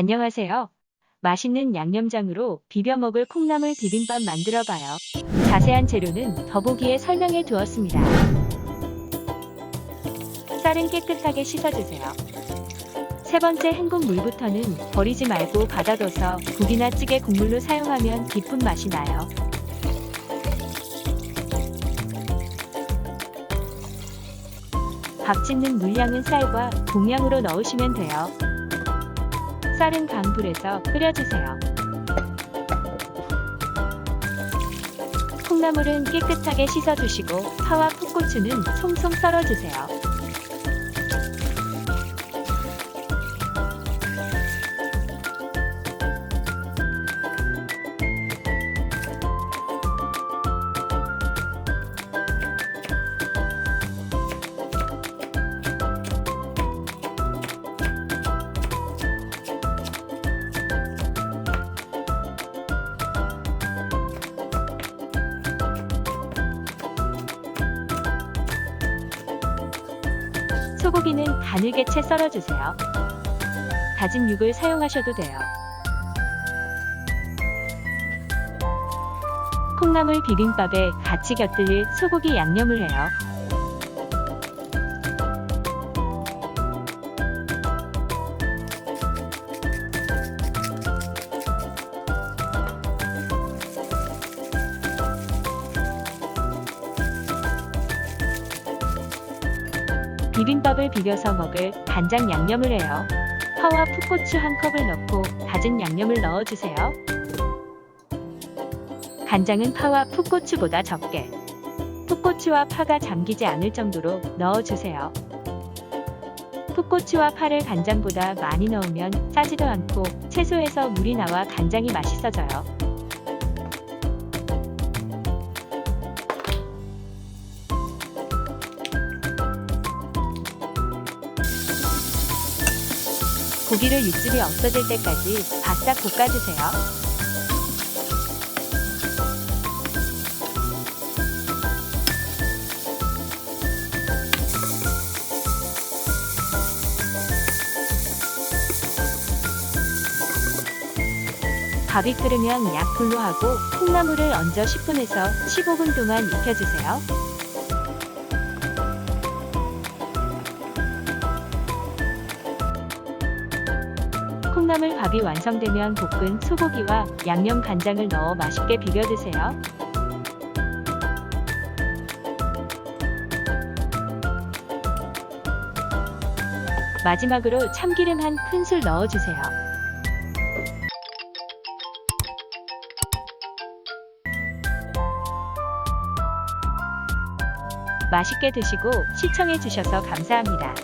안녕하세요. 맛있는 양념장으로 비벼 먹을 콩나물 비빔밥 만들어 봐요. 자세한 재료는 더보기에 설명해 두었습니다. 쌀은 깨끗하게 씻어주세요. 세 번째 헹군 물부터는 버리지 말고 받아둬서 국이나 찌개 국물로 사용하면 깊은 맛이 나요. 밥 짓는 물량은 쌀과 동량으로 넣으시면 돼요. 쌀은 강불에서 끓여주세요. 콩나물은 깨끗하게 씻어주시고 파와 풋고추는 송송 썰어주세요. 소고기는 가늘게 채 썰어주세요. 다진 육을 사용하셔도 돼요. 콩나물 비빔밥에 같이 곁들일 소고기 양념을 해요. 비빔밥을 비벼서 먹을 간장 양념을 해요. 파와 풋고추 한 컵을 넣고 다진 양념을 넣어주세요. 간장은 파와 풋고추보다 적게, 풋고추와 파가 잠기지 않을 정도로 넣어주세요. 풋고추와 파를 간장보다 많이 넣으면 짜지도 않고 채소에서 물이 나와 간장이 맛있어져요. 고기를 육즙이 없어질 때까지 바싹 볶아주세요. 밥이 끓으면 약불로 하고 콩나물을 얹어 10분에서 15분 동안 익혀주세요. 콩나물 밥이 완성되면 볶은 소고기와 양념 간장을 넣어 맛있게 비벼 드세요. 마지막으로 참기름 한 큰술 넣어주세요. 맛있게 드시고 시청해 주셔서 감사합니다.